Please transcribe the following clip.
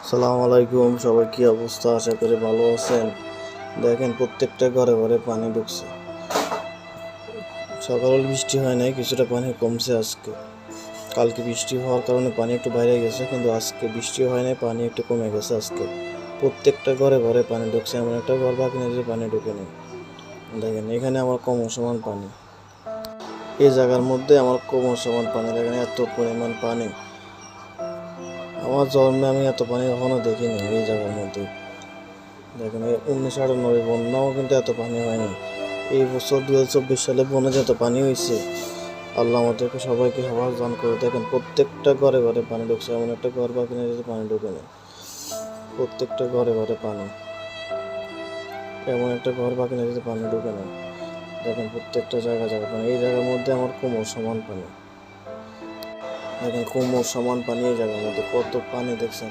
সালাম আলাইকুম, সবাই কি অবস্থা? আশা করি ভালো আছেন। দেখেন প্রত্যেকটা ঘরে ঘরে পানি ঢুকছে। সকাল বৃষ্টি হয় নাই, কিছুটা পানি কমছে আজকে। কালকে বৃষ্টি হওয়ার কারণে পানি একটু বাইরে গেছে, কিন্তু আজকে বৃষ্টি হয় নাই, পানি একটু কমে গেছে আজকে। প্রত্যেকটা ঘরে ঘরে পানি ঢুকছে, এমন একটা ঘর বাকি নেই যে পানি ঢুকে নেই। দেখেন এখানে আমার কোমর সমান পানি, এই জায়গার মধ্যে আমার কোমর সমান পানি। দেখেন এত পরিমাণ পানি, আমার জন্মে আমি এত পানি কখনো দেখিনি এই জায়গার মধ্যে। দেখেন 1998 বন্যাও কিন্তু এত পানি হয়নি। এই বছর 2024 সালে বনে যত পানি হয়েছে, আল্লাহ আমাদেরকে সবাইকে সাবধান করে। দেখেন প্রত্যেকটা ঘরে ঘরে পানি ঢুকছে, এমন একটা ঘর বাকি নেই যে পানি ঢুকে নেই। প্রত্যেকটা ঘরে ঘরে পানি, এমন একটা ঘর বাকি নেই যে পানি ঢুকে নেই। দেখেন প্রত্যেকটা জায়গা জায়গা পানি, এই জায়গার মধ্যে আমার কোমর সমান পানি। দেখেন কোমর সমান পানি, এই জায়গার মধ্যে কত পানি দেখছেন।